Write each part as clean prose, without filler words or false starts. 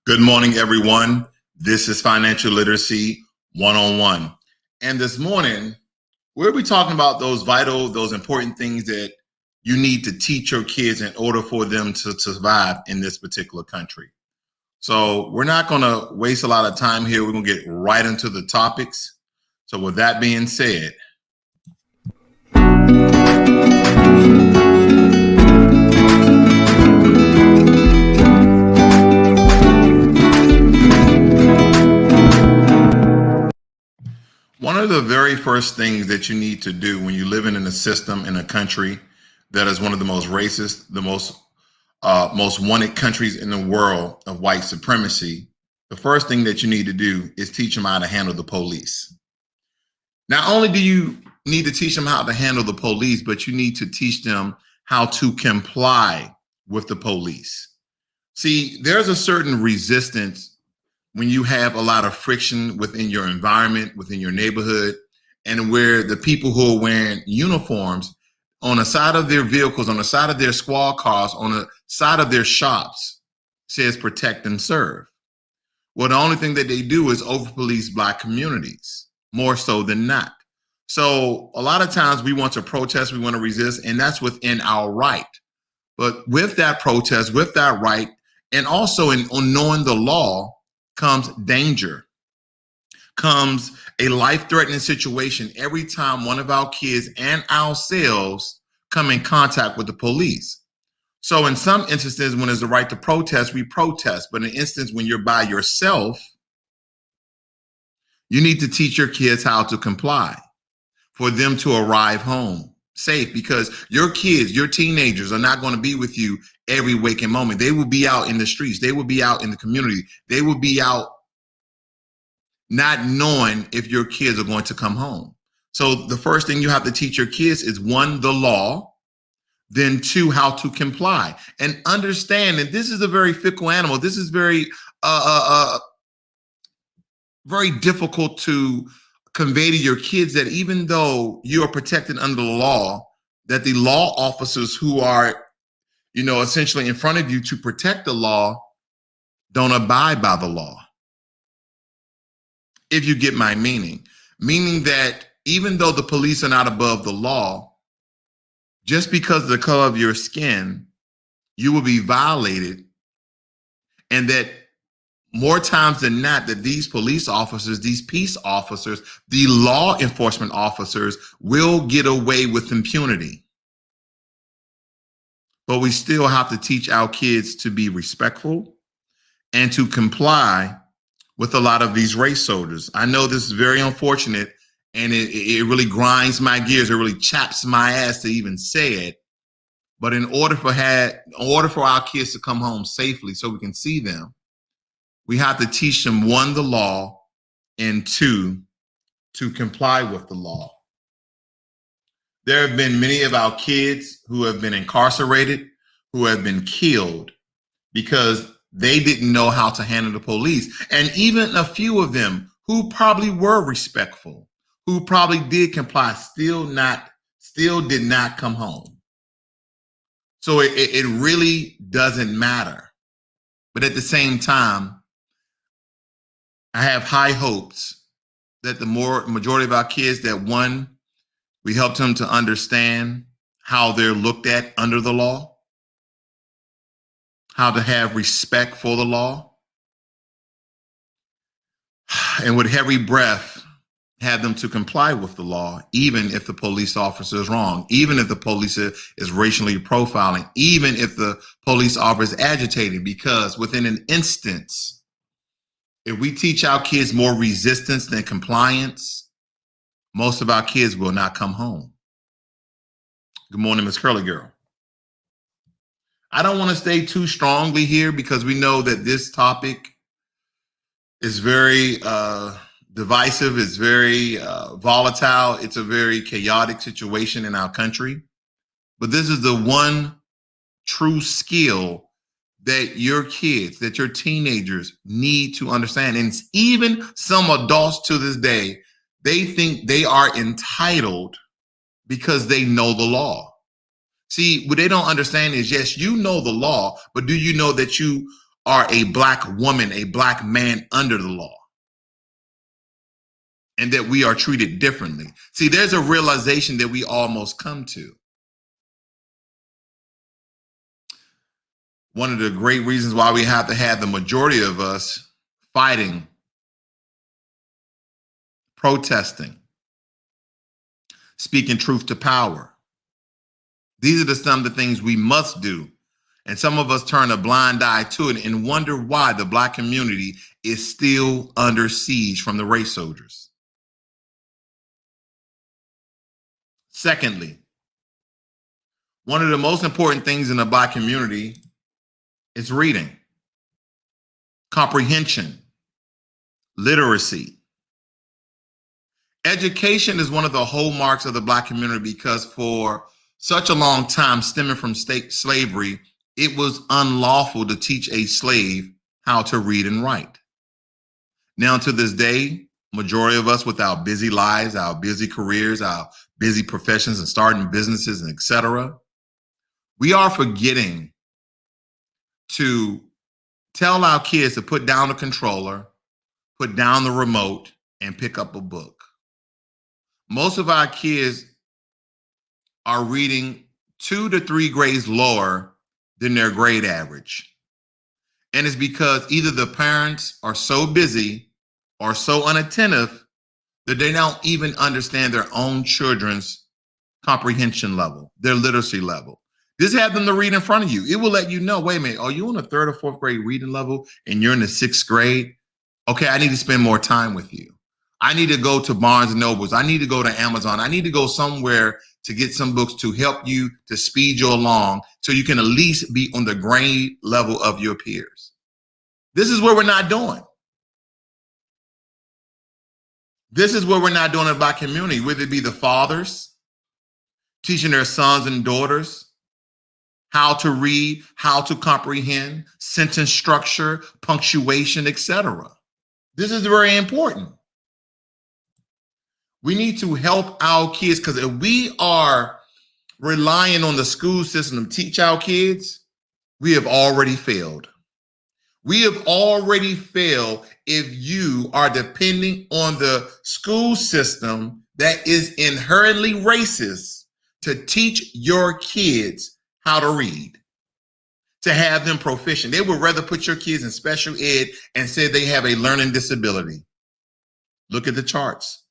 Good morning, everyone. This is Financial Literacy 101. And this morning, we'll be talking about those important things that you need to teach your kids in order for them to survive in this particular country. So we're not going to waste a lot of time here. We're going to get right into the topics. So with that being said, one of the very first things that you need to do when you're living in a system in a country that is one of the most racist, the most wanted countries in the world of white supremacy, the first thing that you need to do is teach them how to handle the police. Not only do you need to teach them how to handle the police, but you need to teach them how to comply with the police. See, there's a certain resistance when you have a lot of friction within your environment, within your neighborhood, and where the people who are wearing uniforms on the side of their vehicles, on the side of their squad cars, on the side of their shops says protect and serve. Well, the only thing that they do is over-police Black communities, more so than not. So a lot of times we want to protest, we want to resist, and that's within our right. But with that protest, with that right, and also on knowing the law, comes danger, comes a life-threatening situation every time one of our kids and ourselves come in contact with the police. So in some instances, when there's the right to protest, we protest. But in an instance when you're by yourself, you need to teach your kids how to comply for them to arrive home safe, because your kids, your teenagers are not going to be with you every waking moment. They will be out in the streets. They will be out in the community. They will be out not knowing if your kids are going to come home. So the first thing you have to teach your kids is, one, the law, then two, how to comply. And understand that this is a very fickle animal. This is very difficult to convey to your kids, that even though you are protected under the law, that the law officers who are, essentially in front of you to protect the law don't abide by the law. If you get my meaning that even though the police are not above the law, just because of the color of your skin, you will be violated. And that more times than not, that these police officers, these peace officers, the law enforcement officers will get away with impunity. But we still have to teach our kids to be respectful and to comply with a lot of these race soldiers. I know this is very unfortunate, and it really grinds my gears. It really chaps my ass to even say it. But in order for our kids to come home safely so we can see them, we have to teach them, one, the law, and two, to comply with the law. There have been many of our kids who have been incarcerated, who have been killed because they didn't know how to handle the police. And even a few of them who probably were respectful, who probably did comply, still did not come home. So it really doesn't matter. But at the same time, I have high hopes that the majority of our kids, that, one, we helped them to understand how they're looked at under the law, how to have respect for the law, and with heavy breath, have them to comply with the law, even if the police officer is wrong, even if the police is racially profiling, even if the police officer is agitated, because within an instance, if we teach our kids more resistance than compliance, most of our kids will not come home. Good morning, Miss Curly Girl. I don't want to stay too strongly here because we know that this topic is very divisive. It's very volatile. It's a very chaotic situation in our country. But this is the one true skill that your kids, that your teenagers need to understand. And even some adults to this day, they think they are entitled because they know the law. See, what they don't understand is, yes, you know the law, but do you know that you are a black woman, a black man under the law, and that we are treated differently. See, there's a realization that we almost come to. One of the great reasons why we have to have the majority of us fighting, protesting, speaking truth to power. These are some of the things we must do. And some of us turn a blind eye to it and wonder why the black community is still under siege from the race soldiers. Secondly, one of the most important things in the black community is reading, comprehension, literacy. Education is one of the hallmarks of the black community because for such a long time, stemming from slavery, it was unlawful to teach a slave how to read and write. Now, to this day, majority of us with our busy lives, our busy careers, our busy professions and starting businesses and etc., we are forgetting to tell our kids to put down the controller, put down the remote, and pick up a book. Most of our kids are reading 2 to 3 grades lower than their grade average. And it's because either the parents are so busy or so unattentive that they don't even understand their own children's comprehension level, their literacy level. Just have them to read in front of you. It will let you know, wait a minute, are you on the 3rd or 4th grade reading level and you're in the 6th grade? Okay, I need to spend more time with you. I need to go to Barnes and Nobles. I need to go to Amazon. I need to go somewhere to get some books to help you, to speed you along so you can at least be on the grade level of your peers. This is what we're not doing. This is what we're not doing in the black community, whether it be the fathers teaching their sons and daughters how to read, how to comprehend, sentence structure, punctuation, etc. This is very important. We need to help our kids because if we are relying on the school system to teach our kids, we have already failed. We have already failed if you are depending on the school system that is inherently racist to teach your kids how to read, to have them proficient. They would rather put your kids in special ed and say they have a learning disability. Look at the charts.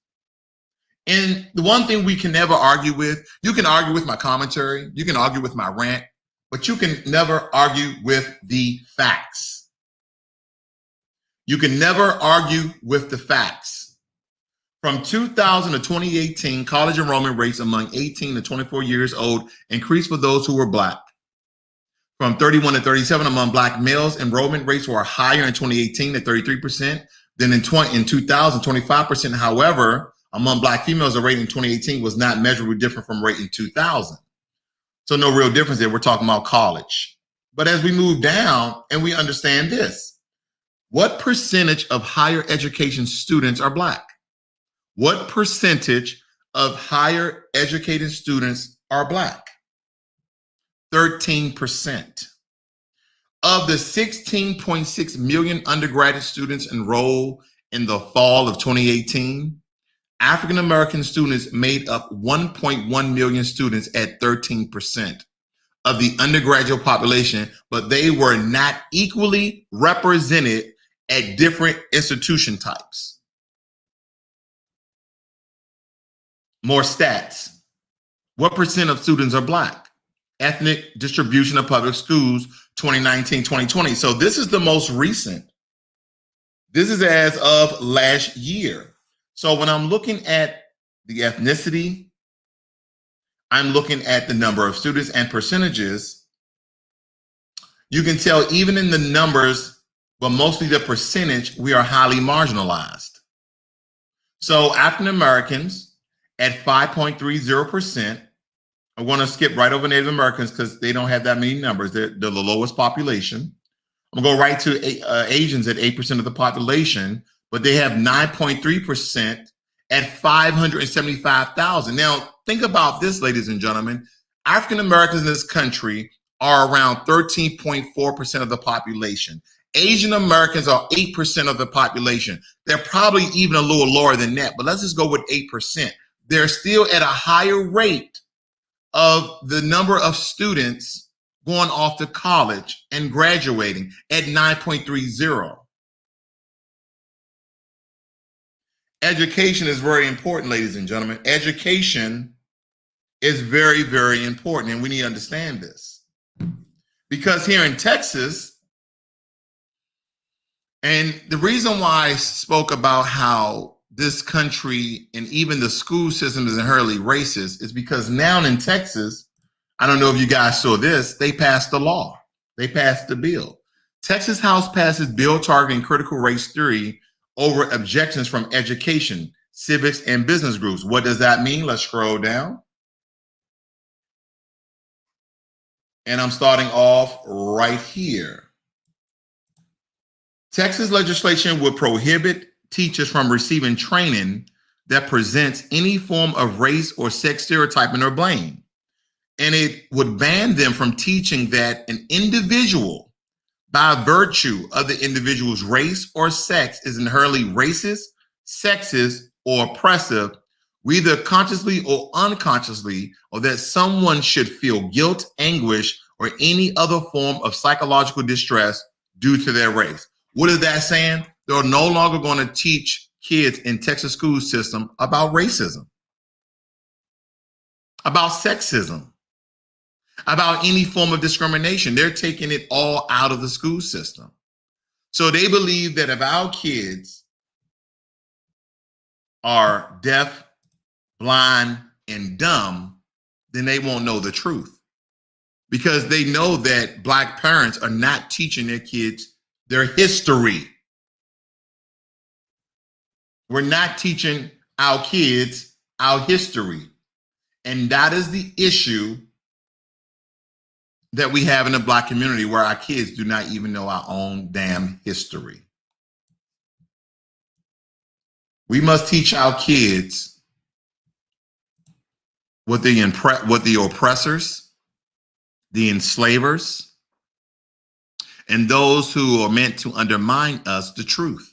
And the one thing we can never argue with, you can argue with my commentary, you can argue with my rant, but you can never argue with the facts. You can never argue with the facts. From 2000 to 2018, college enrollment rates among 18 to 24 years old increased for those who were Black. From 31 to 37 among Black males, enrollment rates were higher in 2018 at 33%. Then in 2000, 25%. However, among Black females, the rate in 2018 was not measurably different from rate in 2000. So no real difference there. We're talking about college. But as we move down and we understand this, what percentage of higher education students are Black? What percentage of higher educated students are Black? 13%. Of the 16.6 million undergraduate students enrolled in the fall of 2018, African American students made up 1.1 million students at 13% of the undergraduate population, but they were not equally represented at different institution types. More stats. What percent of students are Black? Ethnic distribution of public schools 2019-2020. So this is the most recent. This is as of last year. So when I'm looking at the ethnicity, I'm looking at the number of students and percentages. You can tell even in the numbers, but mostly the percentage, we are highly marginalized. So African Americans at 5.30%. I want to skip right over Native Americans because they don't have that many numbers. They're the lowest population. I'm going to go right to Asians at 8% of the population, but they have 9.3% at 575,000. Now, think about this, ladies and gentlemen. African Americans in this country are around 13.4% of the population. Asian Americans are 8% of the population. They're probably even a little lower than that, but let's just go with 8%. They're still at a higher rate of the number of students going off to college and graduating at 9.30. Education is very important, ladies and gentlemen. Education is very, very important, and we need to understand this. Because here in Texas, and the reason why I spoke about how this country and even the school system is inherently racist is because now in Texas, I don't know if you guys saw this, they passed the law. They passed the bill. Texas House passes bill targeting critical race theory over objections from education, civics, and business groups. What does that mean? Let's scroll down. And I'm starting off right here. Texas legislation would prohibit teachers from receiving training that presents any form of race or sex stereotyping or blame. And it would ban them from teaching that an individual, by virtue of the individual's race or sex, is inherently racist, sexist, or oppressive, either consciously or unconsciously, or that someone should feel guilt, anguish, or any other form of psychological distress due to their race. What is that saying? They're no longer going to teach kids in Texas school system about racism, about sexism, about any form of discrimination. They're taking it all out of the school system. So they believe that if our kids are deaf, blind, and dumb, then they won't know the truth, because they know that Black parents are not teaching their kids their history. We're not teaching our kids our history. And that is the issue that we have in the Black community, where our kids do not even know our own damn history. We must teach our kids what the oppressors, the enslavers, and those who are meant to undermine us, the truth.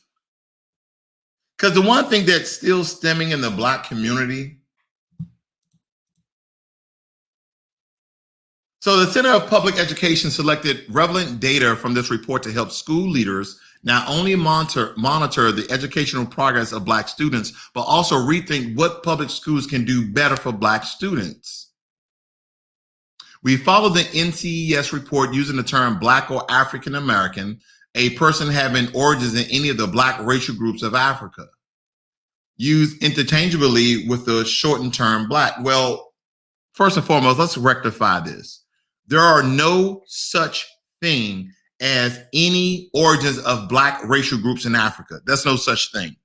Because the one thing that's still stemming in the Black community, so the Center of Public Education selected relevant data from this report to help school leaders not only monitor the educational progress of Black students, but also rethink what public schools can do better for Black students. We follow the NCES report using the term Black or African American, a person having origins in any of the Black racial groups of Africa, used interchangeably with the shortened term Black. Well, first and foremost, let's rectify this. There are no such thing as any origins of Black racial groups in Africa. There's no such thing.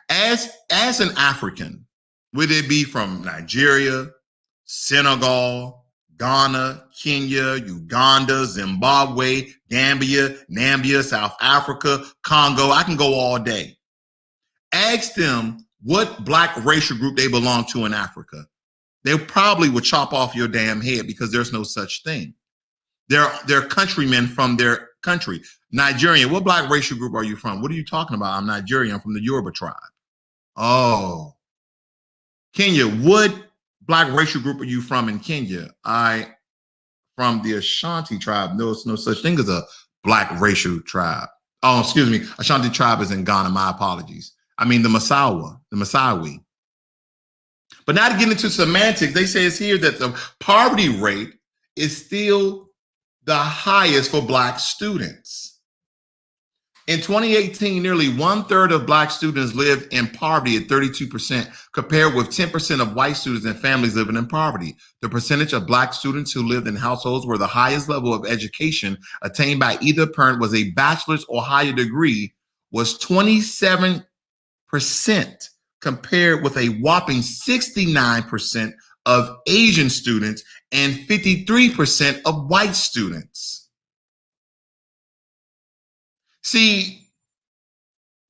As an African, whether it be from Nigeria, Senegal, Ghana, Kenya, Uganda, Zimbabwe, Gambia, Namibia, South Africa, Congo, I can go all day. Ask them what Black racial group they belong to in Africa. They probably would chop off your damn head, because there's no such thing. They're countrymen from their country. Nigerian, what Black racial group are you from? What are you talking about? I'm Nigerian, I'm from the Yoruba tribe. Oh. Kenya, what Black racial group are you from in Kenya? From the Ashanti tribe. There's no such thing as a Black racial tribe. Oh, excuse me. Ashanti tribe is in Ghana. My apologies. I mean the Masawi. But now to get into semantics, they say it's here that the poverty rate is still the highest for Black students. In 2018, nearly 1/3 of Black students lived in poverty at 32%, compared with 10% of white students and families living in poverty. The percentage of Black students who lived in households where the highest level of education attained by either parent was a bachelor's or higher degree was 27%, compared with a whopping 69% of Asian students and 53% of white students. See,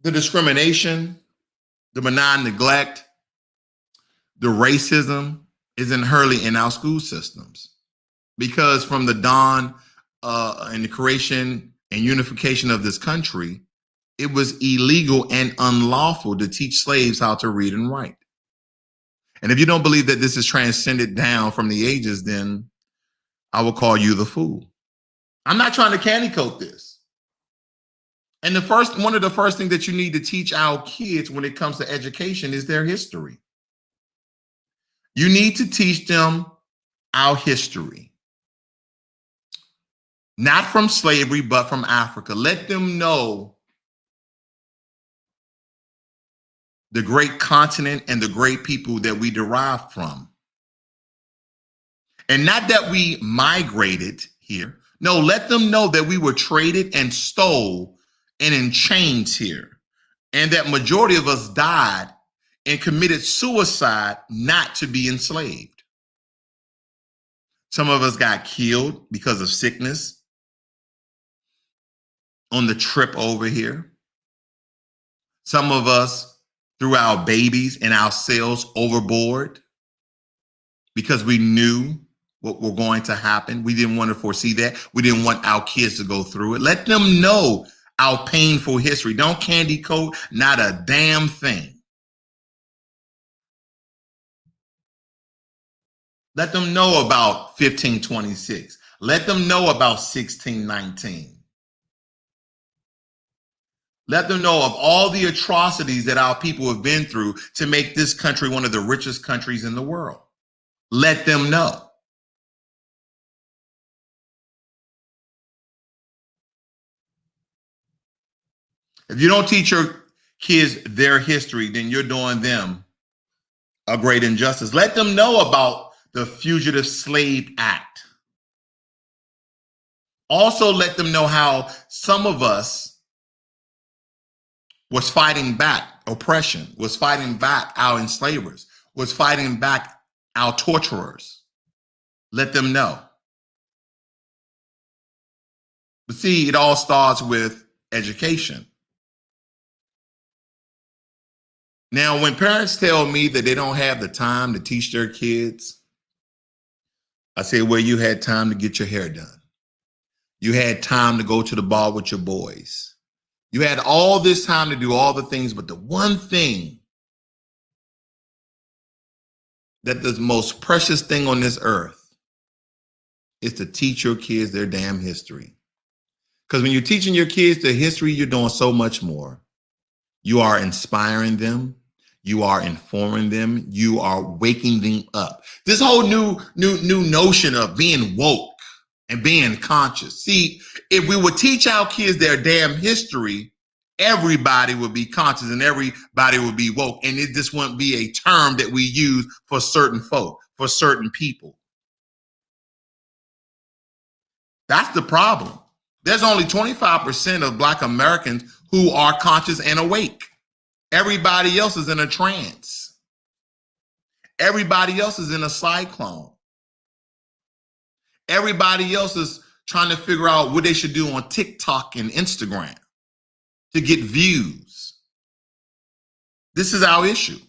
the discrimination, the benign neglect, the racism is inherently in our school systems, because from the dawn and the creation and unification of this country, it was illegal and unlawful to teach slaves how to read and write. And if you don't believe that this is transcended down from the ages, then I will call you the fool. I'm not trying to candy coat this. And one of the first things that you need to teach our kids when it comes to education is their history. You need to teach them our history. Not from slavery, but from Africa. Let them know the great continent and the great people that we derive from. And not that we migrated here. No, let them know that we were traded and stole and in chains here. And that majority of us died and committed suicide not to be enslaved. Some of us got killed because of sickness on the trip over here. Some of us threw our babies and our cells overboard because we knew what was going to happen. We didn't want to foresee that. We didn't want our kids to go through it. Let them know our painful history. Don't candy coat, not a damn thing. Let them know about 1526. Let them know about 1619. Let them know of all the atrocities that our people have been through to make this country one of the richest countries in the world. Let them know. If you don't teach your kids their history, then you're doing them a great injustice. Let them know about the Fugitive Slave Act. Also, let them know how some of us was fighting back oppression, was fighting back our enslavers, was fighting back our torturers. Let them know. But see, it all starts with education. Now, when parents tell me that they don't have the time to teach their kids, I say, well, you had time to get your hair done. You had time to go to the bar with your boys. You had all this time to do all the things, but the one thing that the most precious thing on this earth is to teach your kids their damn history. Because when you're teaching your kids their history, you're doing so much more. You are inspiring them. You are informing them. You are waking them up. This whole new notion of being woke and being conscious. See, if we would teach our kids their damn history, everybody would be conscious and everybody would be woke. And it just wouldn't be a term that we use for certain folk, for certain people. That's the problem. There's only 25% of Black Americans who are conscious and awake. Everybody else is in a trance. Everybody else is in a cyclone. Everybody else is trying to figure out what they should do on TikTok and Instagram to get views. This is our issue.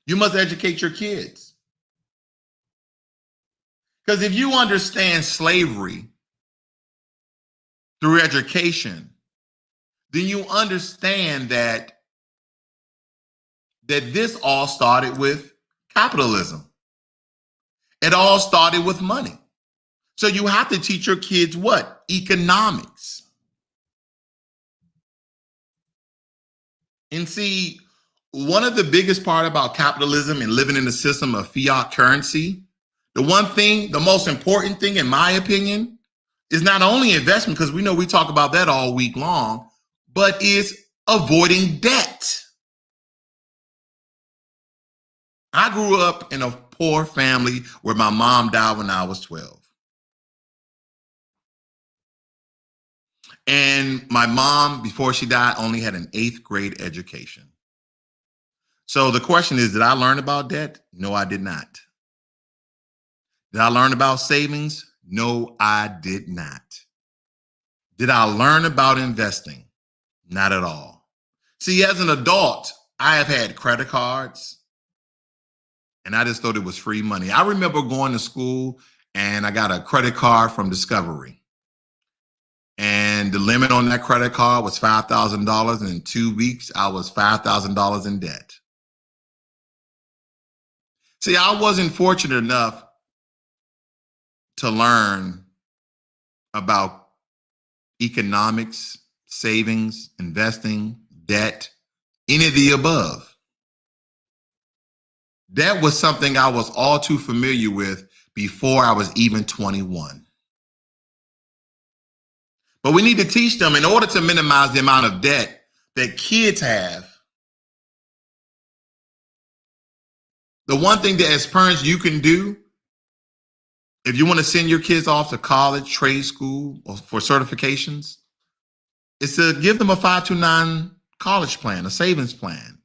You must educate your kids. Because if you understand slavery through education, then you understand that this all started with capitalism. It all started with money. So you have to teach your kids what? Economics. And see, one of the biggest part about capitalism and living in the system of fiat currency, the most important thing, in my opinion, is not only investment, because we know we talk about that all week long, but is avoiding debt. I grew up in a poor family where my mom died when I was 12. And my mom, before she died, only had an 8th grade education. So the question is, did I learn about debt? No, I did not. Did I learn about savings? No, I did not. Did I learn about investing? Not at all. See, as an adult, I have had credit cards, and I just thought it was free money. I remember going to school and I got a credit card from Discovery. And the limit on that credit card was $5,000. And in 2 weeks, I was $5,000 in debt. See, I wasn't fortunate enough to learn about economics, savings, investing, debt, any of the above. That was something I was all too familiar with before I was even 21. But we need to teach them in order to minimize the amount of debt that kids have. The one thing that as parents you can do, if you want to send your kids off to college, trade school, or for certifications, is to give them a 529 college plan, a savings plan.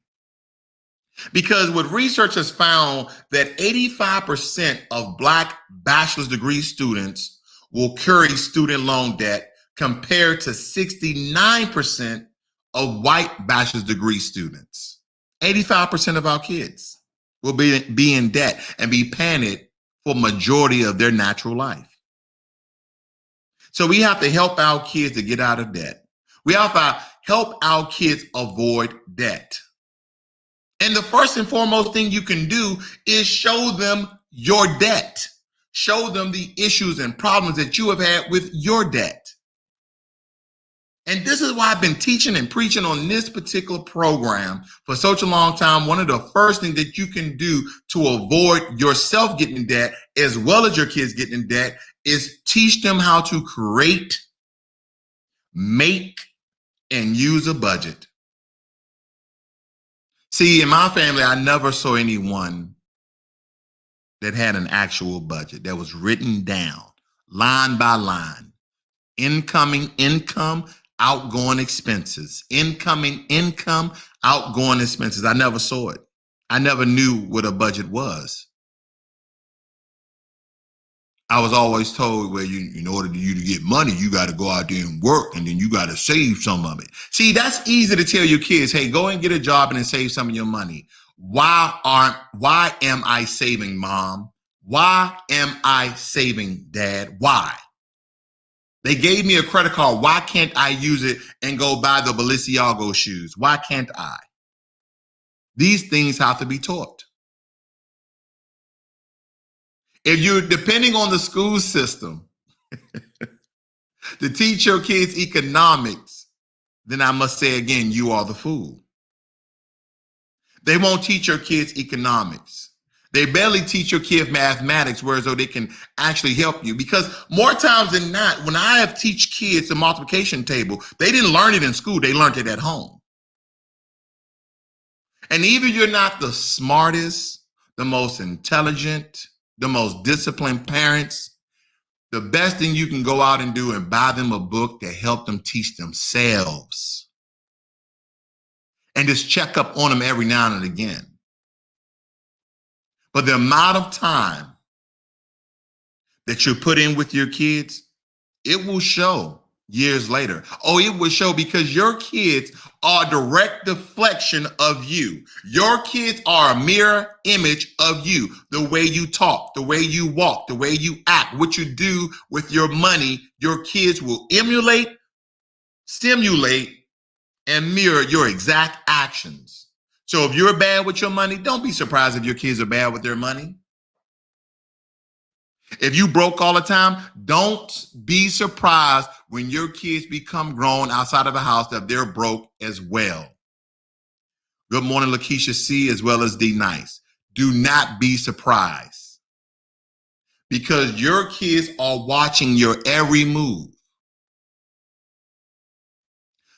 Because what research has found that 85% of Black bachelor's degree students will carry student loan debt compared to 69% of white bachelor's degree students. 85% of our kids will be in debt and be paying it for majority of their natural life. So we have to help our kids to get out of debt. We have to help our kids avoid debt. And the first and foremost thing you can do is show them your debt. Show them the issues and problems that you have had with your debt. And this is why I've been teaching and preaching on this particular program for such a long time. One of the first things that you can do to avoid yourself getting in debt, as well as your kids getting in debt, is teach them how to create, make, and use a budget. See, in my family, I never saw anyone that had an actual budget that was written down line by line. Incoming income, outgoing expenses. Incoming income, outgoing expenses. I never saw it. I never knew what a budget was. I was always told, well, in order for you to get money, you got to go out there and work, and then you got to save some of it. See, that's easy to tell your kids, hey, go and get a job and then save some of your money. Why am I saving, Mom? Why am I saving, Dad? Why? They gave me a credit card. Why can't I use it and go buy the Balenciaga shoes? Why can't I? These things have to be taught. If you're depending on the school system to teach your kids economics, then I must say again, you are the fool. They won't teach your kids economics. They barely teach your kids mathematics, whereas though they can actually help you. Because more times than not, when I have teach kids the multiplication table, they didn't learn it in school, they learned it at home. And even you're not the smartest, the most intelligent, the most disciplined parents, the best thing you can go out and do and buy them a book to help them teach themselves. And just check up on them every now and again. But the amount of time that you put in with your kids, it will show years later. Oh, it will show because your kids are a direct deflection of you. Your kids are a mirror image of you. The way you talk, the way you walk, the way you act, what you do with your money, your kids will emulate, stimulate, and mirror your exact actions. So if you're bad with your money, don't be surprised if your kids are bad with their money. If you broke all the time, don't be surprised when your kids become grown outside of the house that they're broke as well. Good morning, Lakeisha C, as well as D Nice. Do not be surprised because your kids are watching your every move.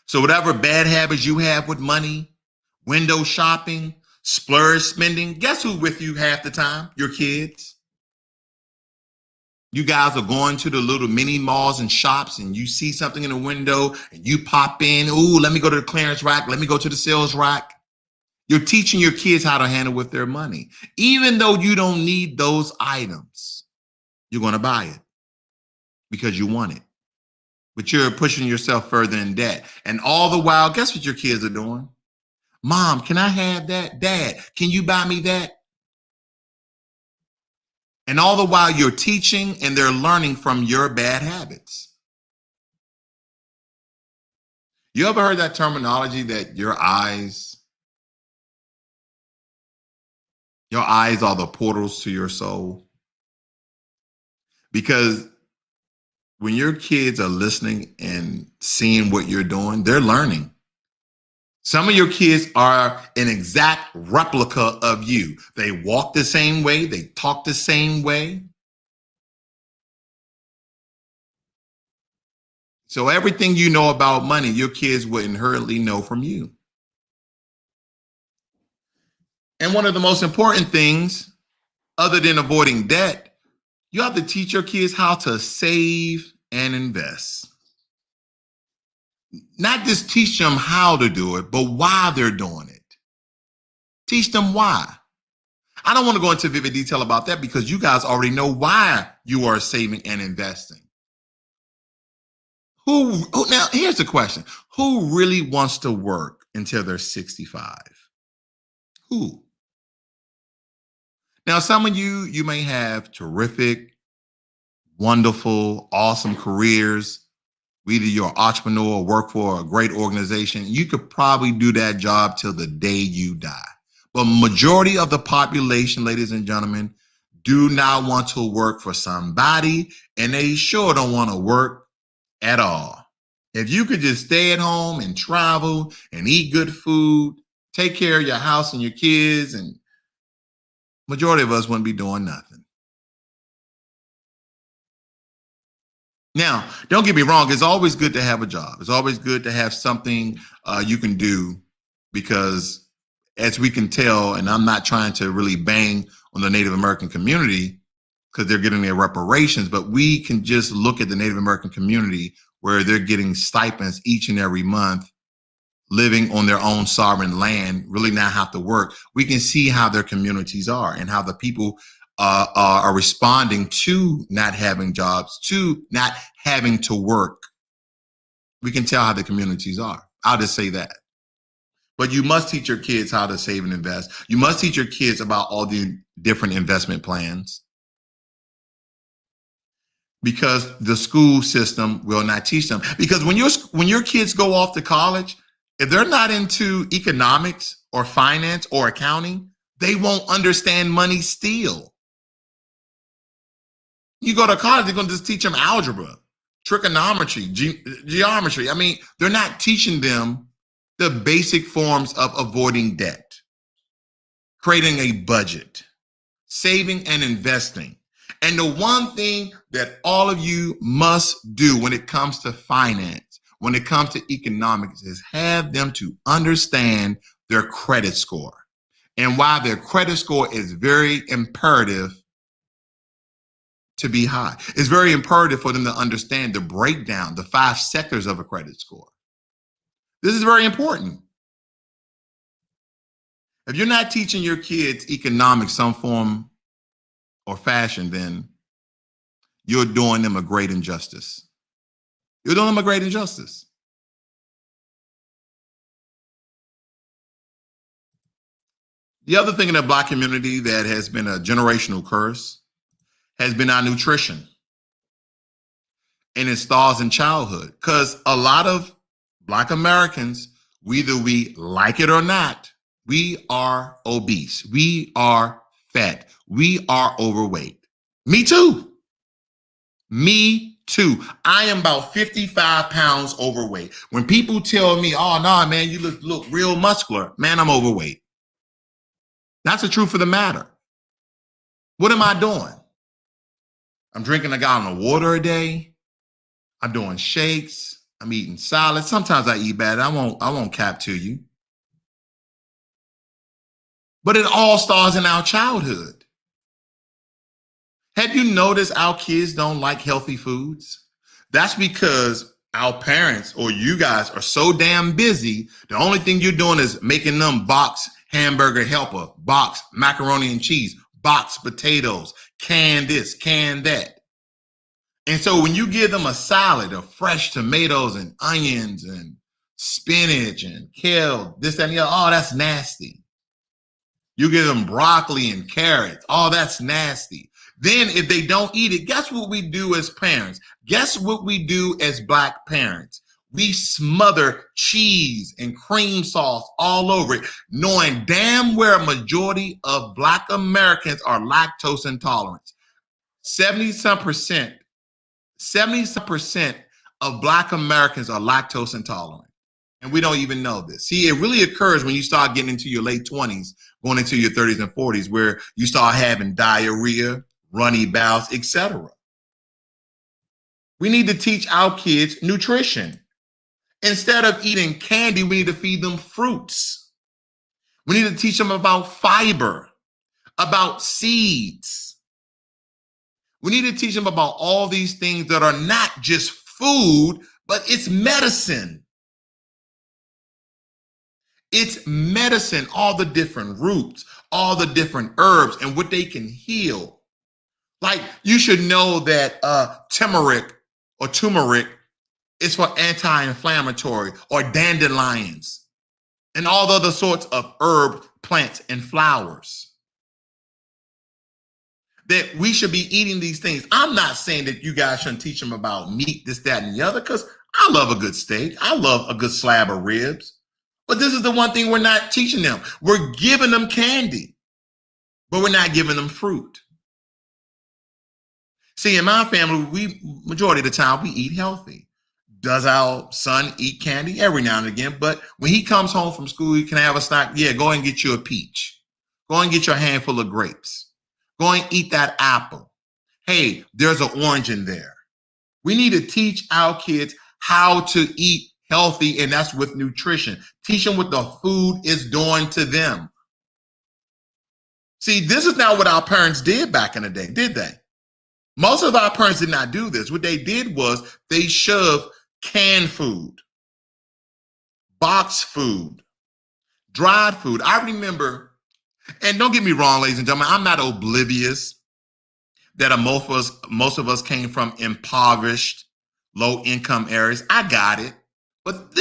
So whatever bad habits you have with money, window shopping, splurge spending, guess who's with you half the time? Your kids. You guys are going to the little mini malls and shops and you see something in the window and you pop in, ooh, let me go to the clearance rack, let me go to the sales rack. You're teaching your kids how to handle with their money. Even though you don't need those items, you're going to buy it because you want it. But you're pushing yourself further in debt. And all the while, guess what your kids are doing? Mom, can I have that? Dad, can you buy me that? And all the while you're teaching and they're learning from your bad habits. You ever heard that terminology that your eyes are the portals to your soul? Because when your kids are listening and seeing what you're doing, they're learning. Some of your kids are an exact replica of you. They walk the same way, they talk the same way. So everything you know about money, your kids would inherently know from you. And one of the most important things, other than avoiding debt, you have to teach your kids how to save and invest. Not just teach them how to do it, but why they're doing it. Teach them why. I don't want to go into vivid detail about that because you guys already know why you are saving and investing. Now, here's the question. Who really wants to work until they're 65? Who? Now, some of you may have terrific, wonderful, awesome careers. Whether you're an entrepreneur or work for a great organization, you could probably do that job till the day you die. But majority of the population, ladies and gentlemen, do not want to work for somebody, and they sure don't want to work at all. If you could just stay at home and travel and eat good food, take care of your house and your kids, and majority of us wouldn't be doing nothing. Now, don't get me wrong. It's always good to have a job. It's always good to have something you can do because as we can tell, and I'm not trying to really bang on the Native American community because they're getting their reparations, but we can just look at the Native American community where they're getting stipends each and every month, living on their own sovereign land, really not have to work. We can see how their communities are and how the people are responding to not having jobs, to not having to work. We can tell how the communities are. I'll just say that. But you must teach your kids how to save and invest. You must teach your kids about all the different investment plans because the school system will not teach them. Because when your kids go off to college, if they're not into economics or finance or accounting, they won't understand money still. You go to college, they're going to just teach them algebra, trigonometry, geometry. I mean, they're not teaching them the basic forms of avoiding debt, creating a budget, saving and investing. And the one thing that all of you must do when it comes to finance, when it comes to economics, is have them to understand their credit score and why their credit score is very imperative to be high. It's very imperative for them to understand the breakdown, the 5 sectors of a credit score. This is very important. If you're not teaching your kids economics, some form or fashion, then you're doing them a great injustice. You're doing them a great injustice. The other thing in the Black community that has been a generational curse has been our nutrition. And it starts in childhood because a lot of Black Americans, whether we like it or not, we are obese. We are fat. We are overweight. Me too. Me too. I am about 55 pounds overweight. When people tell me, oh, no, man, you look real muscular, man, I'm overweight. That's the truth of the matter. What am I doing? I'm drinking a gallon of water a day. I'm doing shakes. I'm eating salads. Sometimes I eat bad. I won't cap to you. But it all starts in our childhood. Have you noticed our kids don't like healthy foods? That's because our parents or you guys are so damn busy. The only thing you're doing is making them box hamburger helper, box macaroni and cheese, box potatoes, can this, can that. And so when you give them a salad of fresh tomatoes and onions and spinach and kale, this, that, and the other, oh, that's nasty. You give them broccoli and carrots, oh, that's nasty. Then if they don't eat it, guess what we do as parents? Guess what we do as Black parents? We smother cheese and cream sauce all over it, knowing damn well a majority of Black Americans are lactose intolerant. 70-some percent of Black Americans are lactose intolerant. And we don't even know this. See, it really occurs when you start getting into your late 20s, going into your 30s and 40s, where you start having diarrhea, runny bowels, etc. We need to teach our kids nutrition. Instead of eating candy, we need to feed them fruits. We need to teach them about fiber, about seeds. We need to teach them about all these things that are not just food, but it's medicine. It's medicine, all the different roots, all the different herbs and what they can heal. Like you should know that turmeric is for anti-inflammatory, or dandelions and all the other sorts of herb plants and flowers. That we should be eating these things. I'm not saying that you guys shouldn't teach them about meat, this, that, and the other, because I love a good steak. I love a good slab of ribs. But this is the one thing we're not teaching them. We're giving them candy, but we're not giving them fruit. See, in my family, majority of the time, we eat healthy. Does our son eat candy? Every now and again. But when he comes home from school, he can have a snack. Yeah, go and get you a peach. Go and get your handful of grapes. Go and eat that apple. Hey, there's an orange in there. We need to teach our kids how to eat healthy, and that's with nutrition. Teach them what the food is doing to them. See, this is not what our parents did back in the day, did they? Most of our parents did not do this. What they did was they shoved canned food, boxed food, dried food. I remember, and don't get me wrong, ladies and gentlemen, I'm not oblivious that most of us came from impoverished, low-income areas. I got it. But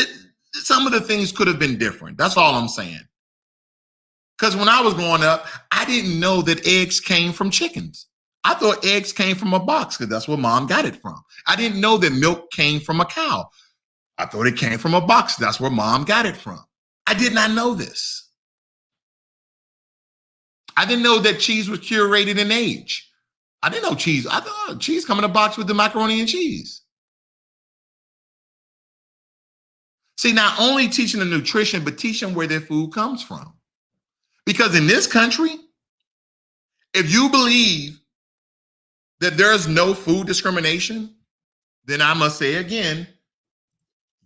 some of the things could have been different. That's all I'm saying. Because when I was growing up, I didn't know that eggs came from chickens. I thought eggs came from a box because that's where mom got it from. I didn't know that milk came from a cow. I thought it came from a box. That's where mom got it from. I did not know this. I didn't know that cheese was curated in age. I didn't know cheese. I thought cheese come in a box with the macaroni and cheese. See, not only teaching them nutrition, but teaching where their food comes from. Because in this country, if you believe that there's no food discrimination, then I must say again,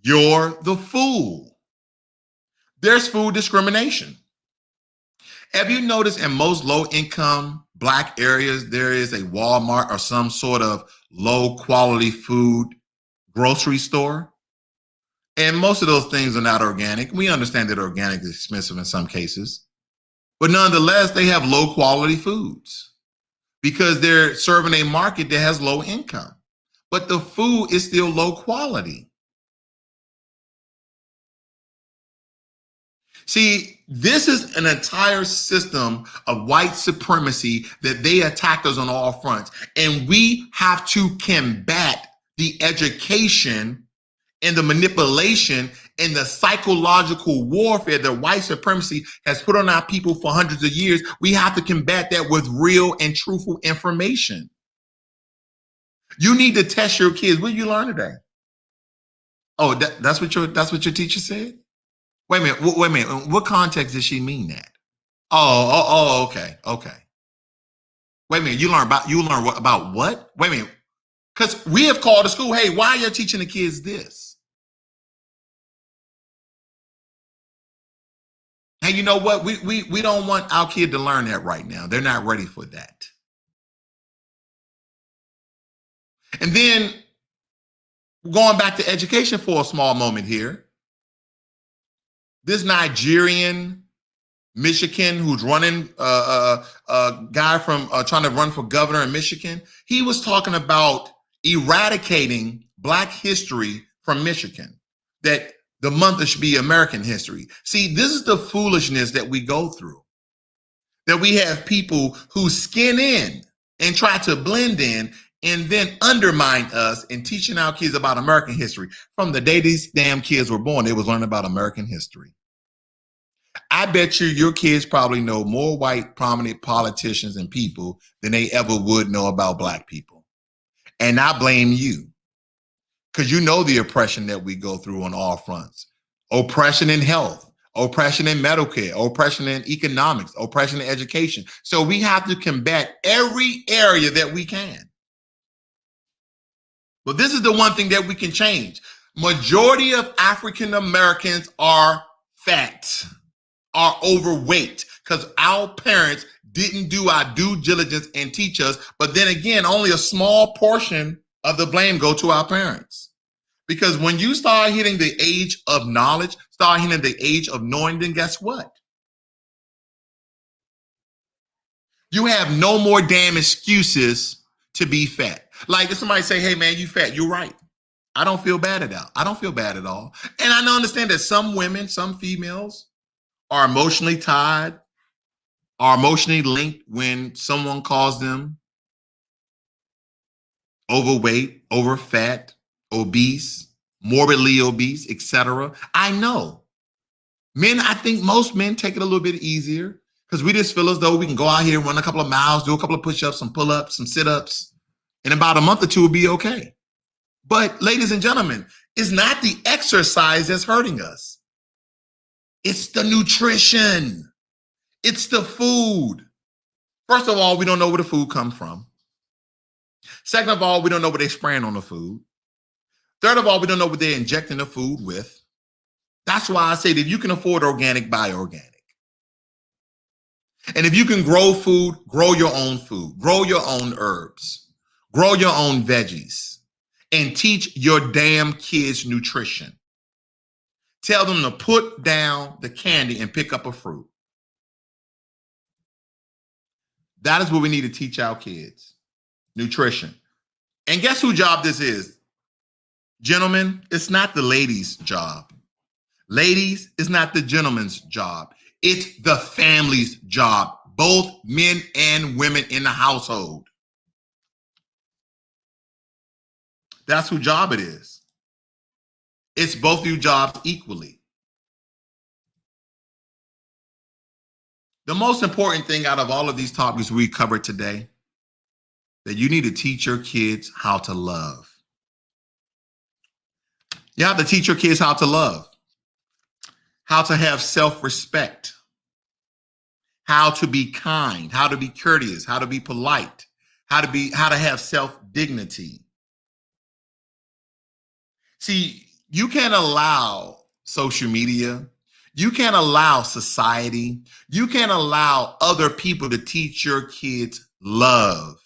you're the fool. There's food discrimination. Have you noticed in most low-income Black areas, there is a Walmart or some sort of low-quality food grocery store? And most of those things are not organic. We understand that organic is expensive in some cases. But nonetheless, they have low-quality foods because they're serving a market that has low income. But the food is still low quality. See, this is an entire system of white supremacy that they attack us on all fronts. And we have to combat the education and the manipulation and the psychological warfare that white supremacy has put on our people for hundreds of years. We have to combat that with real and truthful information. You need to test your kids. What did you learn today? Oh, that's what your teacher said? Wait a minute. What context did she mean that? Okay. Wait a minute. You learn about what? Wait a minute. Because we have called the school, hey, why are you teaching the kids this? Hey, you know what? We don't want our kid to learn that right now. They're not ready for that. And then going back to education for a small moment here, this Nigerian Michigan who's running, a guy from trying to run for governor in Michigan, he was talking about eradicating Black history from Michigan, that the month should be American history. See, this is the foolishness that we go through, that we have people who skin in and try to blend in and then undermine us in teaching our kids about American history. From the day these damn kids were born, they was learning about American history. I bet you your kids probably know more white prominent politicians and people than they ever would know about black people. And I blame you, because you know the oppression that we go through on all fronts. Oppression in health, oppression in medical care, oppression in economics, oppression in education. So we have to combat every area that we can. But this is the one thing that we can change. Majority of African Americans are fat, are overweight, because our parents didn't do our due diligence and teach us. But then again, only a small portion of the blame go to our parents. Because when you start hitting the age of knowledge, start hitting the age of knowing, then guess what? You have no more damn excuses to be fat. Like if somebody say, hey man, you fat, you're right. I don't feel bad at all. I don't feel bad at all. And I understand that some women, some females are emotionally tied, are emotionally linked when someone calls them overweight, overfat, obese, morbidly obese, etc. I know. Men, I think most men take it a little bit easier because we just feel as though we can go out here, run a couple of miles, do a couple of push-ups, some pull-ups, some sit-ups. In about a month or two, will be okay. But ladies and gentlemen, it's not the exercise that's hurting us. It's the nutrition. It's the food. First of all, we don't know where the food comes from. Second of all, we don't know what they're spraying on the food. Third of all, we don't know what they're injecting the food with. That's why I say that if you can afford organic, buy organic. And if you can grow food, grow your own food. Grow your own herbs. Grow your own veggies and teach your damn kids nutrition. Tell them to put down the candy and pick up a fruit. That is what we need to teach our kids, nutrition. And guess whose job this is? Gentlemen, it's not the ladies' job. Ladies, it's not the gentleman's job. It's the family's job, both men and women in the household. That's whose job it is. It's both of your jobs equally. The most important thing out of all of these topics we covered today, that you need to teach your kids how to love. You have to teach your kids how to love, how to have self-respect, how to be kind, how to be courteous, how to be polite, how to have self-dignity. See, you can't allow social media, you can't allow society, you can't allow other people to teach your kids love.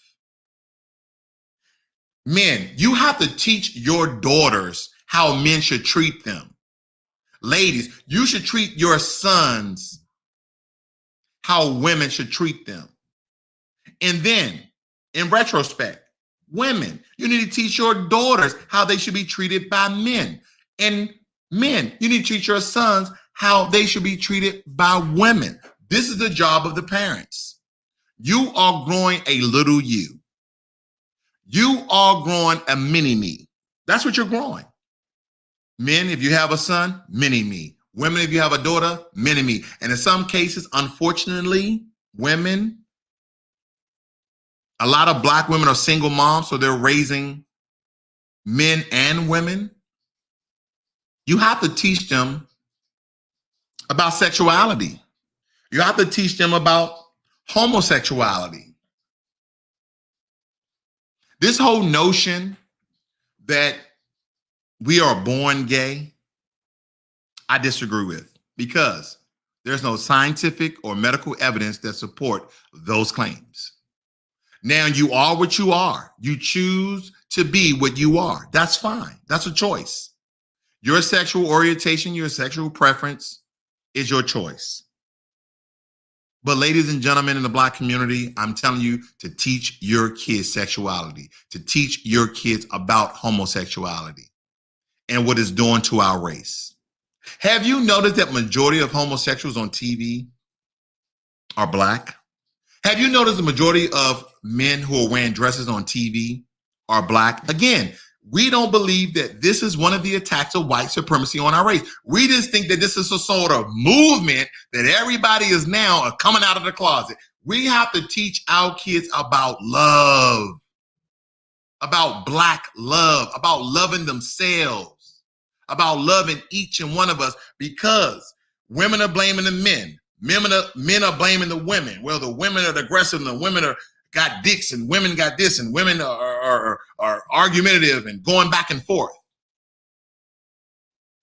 Men, you have to teach your daughters how men should treat them. Ladies, you should treat your sons how women should treat them. And then, in retrospect, women, you need to teach your daughters how they should be treated by men. And men, you need to teach your sons how they should be treated by women. This is the job of the parents. You are growing a little you. You are growing a mini me. That's what you're growing. Men, if you have a son, mini me. Women, if you have a daughter, mini me. And in some cases, unfortunately, women, a lot of Black women are single moms, so they're raising men and women. You have to teach them about sexuality. You have to teach them about homosexuality. This whole notion that we are born gay, I disagree with, because there's no scientific or medical evidence that support those claims. Now, you are what you are. You choose to be what you are. That's fine. That's a choice. Your sexual orientation, your sexual preference is your choice. But ladies and gentlemen in the Black community, I'm telling you to teach your kids sexuality, to teach your kids about homosexuality and what it's doing to our race. Have you noticed that majority of homosexuals on TV are Black? Have you noticed the majority of men who are wearing dresses on TV are black. Again, we don't believe that this is one of the attacks of white supremacy on our race. We just think that this is a sort of movement that everybody is now coming out of the closet. We have to teach our kids about love, about black love, about loving themselves, about loving each and one of us, because women are blaming the men. Men are blaming the women. Well, the women are the aggressive and the women are got dicks and women got this and women are argumentative and going back and forth.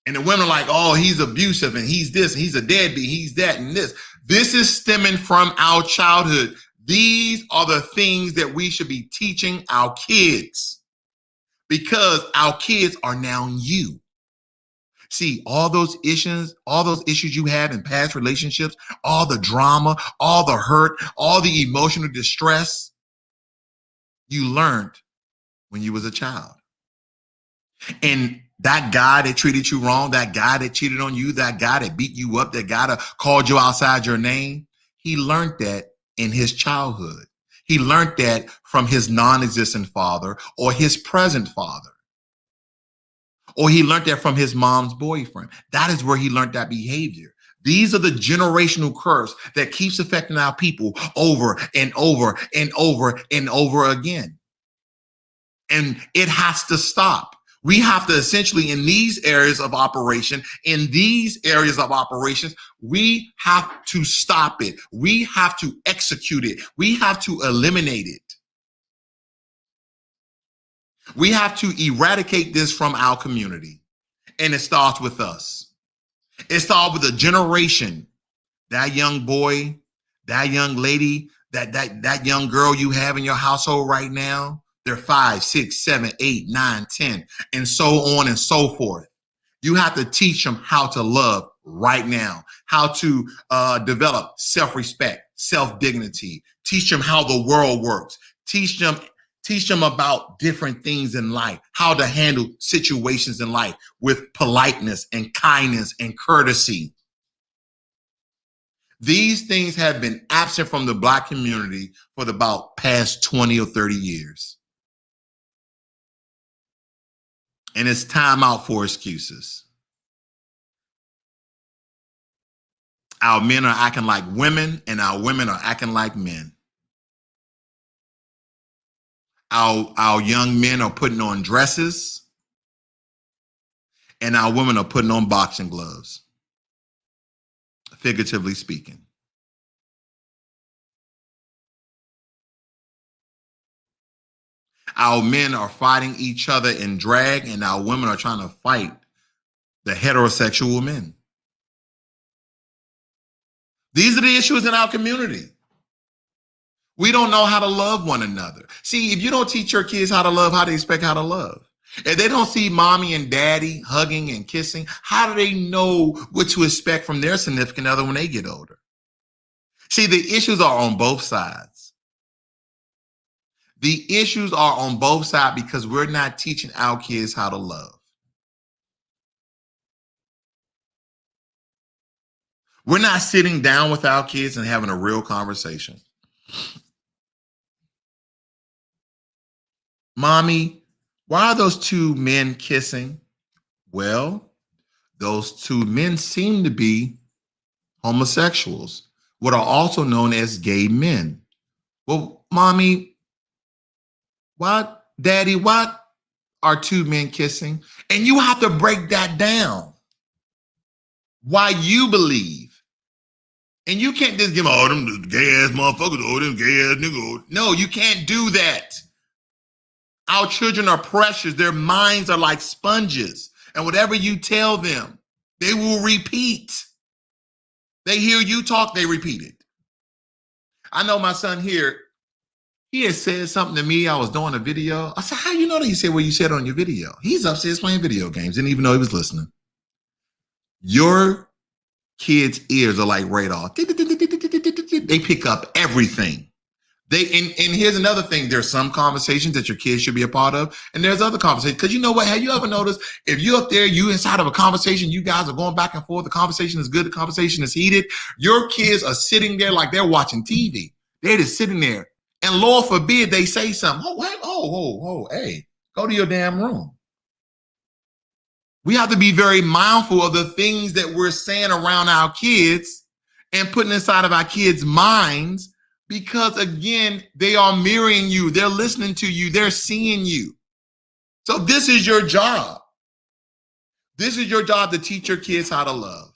And the women are like, oh, he's abusive and he's this and he's a deadbeat, he's that and this. This is stemming from our childhood. These are the things that we should be teaching our kids, because our kids are now you. See, all those issues you had in past relationships, all the drama, all the hurt, all the emotional distress, you learned when you was a child. And that guy that treated you wrong, that guy that cheated on you, that guy that beat you up, that guy that called you outside your name, he learned that in his childhood. He learned that from his non-existent father or his present father. Or he learned that from his mom's boyfriend. That is where he learned that behavior. These are the generational curse that keeps affecting our people over and over and over and over again. And it has to stop. We have to essentially, in these areas of operations, we have to stop it. We have to execute it. We have to eliminate it. We have to eradicate this from our community. And it starts with us. It starts with a generation, that young boy, that young lady, that young girl you have in your household right now. They're 5, 6, 7, 8, 9, 10, and so on and so forth. You have to teach them how to love right now, how to develop self-respect, self-dignity, teach them how the world works, teach them about different things in life, how to handle situations in life with politeness and kindness and courtesy. These things have been absent from the Black community for the about past 20 or 30 years. And it's time out for excuses. Our men are acting like women and our women are acting like men. Our young men are putting on dresses and our women are putting on boxing gloves, figuratively speaking. Our men are fighting each other in drag and our women are trying to fight the heterosexual men. These are the issues in our community. We don't know how to love one another. See, if you don't teach your kids how to love, how do they expect how to love? If they don't see mommy and daddy hugging and kissing, how do they know what to expect from their significant other when they get older? See, the issues are on both sides. The issues are on both sides because we're not teaching our kids how to love. We're not sitting down with our kids and having a real conversation. Mommy, why are those two men kissing? Well, those two men seem to be homosexuals, what are also known as gay men. Well, Mommy, Daddy, why are two men kissing? And you have to break that down. Why you believe. And you can't just give them, oh, them gay ass motherfuckers, oh, them gay ass niggas. No, you can't do that. Our children are precious. Their minds are like sponges. And whatever you tell them, they will repeat. They hear you talk, they repeat it. I know my son here, he had said something to me. I was doing a video. I said, how you know that? He said, well, you said it on your video. He's upstairs playing video games. Didn't even know he was listening. Your kids' ears are like radar. They pick up everything. And here's another thing. There's some conversations that your kids should be a part of, and there's other conversations. Because you know what? Have you ever noticed if you're up there, you inside of a conversation, you guys are going back and forth, the conversation is good, the conversation is heated, your kids are sitting there like they're watching TV. They're just sitting there And Lord forbid they say something. Oh, wait, hey, go to your damn room. We have to be very mindful of the things that we're saying around our kids and putting inside of our kids' minds, because again, they are mirroring you. They're listening to you. They're seeing you. So this is your job. This is your job to teach your kids how to love.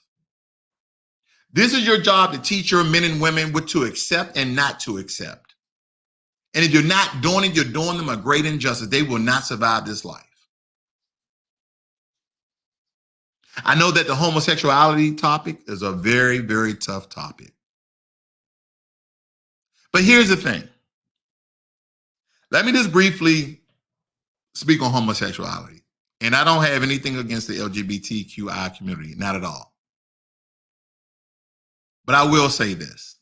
This is your job to teach your men and women what to accept and not to accept. And if you're not doing it, you're doing them a great injustice. They will not survive this life. I know that the homosexuality topic is a very, very tough topic. But here's the thing. Let me just briefly speak on homosexuality. And I don't have anything against the LGBTQI community, not at all. But I will say this.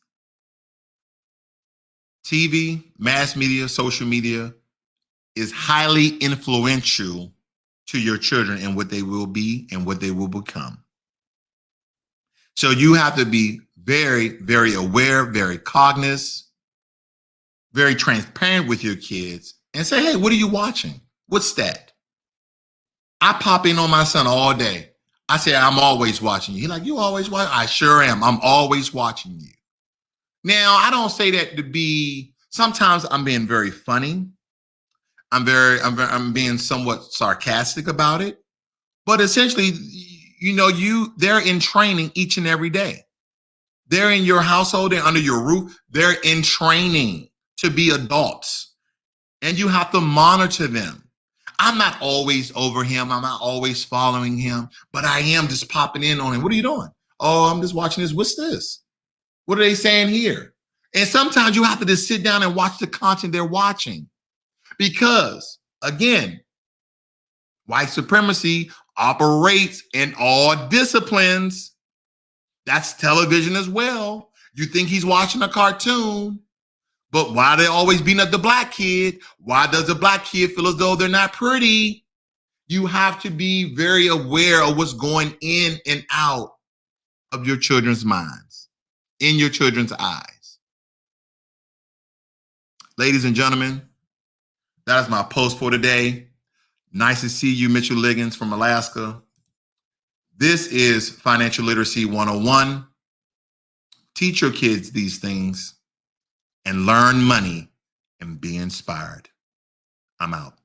TV, mass media, social media is highly influential to your children and what they will be and what they will become. So you have to be very, very aware, very cognizant, very transparent with your kids and say, hey, what are you watching? What's that? I pop in on my son all day. I say, I'm always watching you. He's like, you always watch? I sure am. I'm always watching you. Now, I don't say that to be, sometimes I'm being very funny. I'm being somewhat sarcastic about it. But essentially, they're in training each and every day. They're in your household, they're under your roof. They're in training to be adults. And you have to monitor them. I'm not always over him. I'm not always following him, but I am just popping in on him. What are you doing? Oh, I'm just watching this. What's this? What are they saying here? And sometimes you have to just sit down and watch the content they're watching. Because, again, white supremacy operates in all disciplines. That's television as well. You think he's watching a cartoon, but why are they always beating up the black kid? Why does the black kid feel as though they're not pretty? You have to be very aware of what's going in and out of your children's minds, in your children's eyes. Ladies and gentlemen, that is my post for today. Nice to see you, Mitchell Liggins from Alaska. This is Financial Literacy 101. Teach your kids these things and learn money and be inspired. I'm out.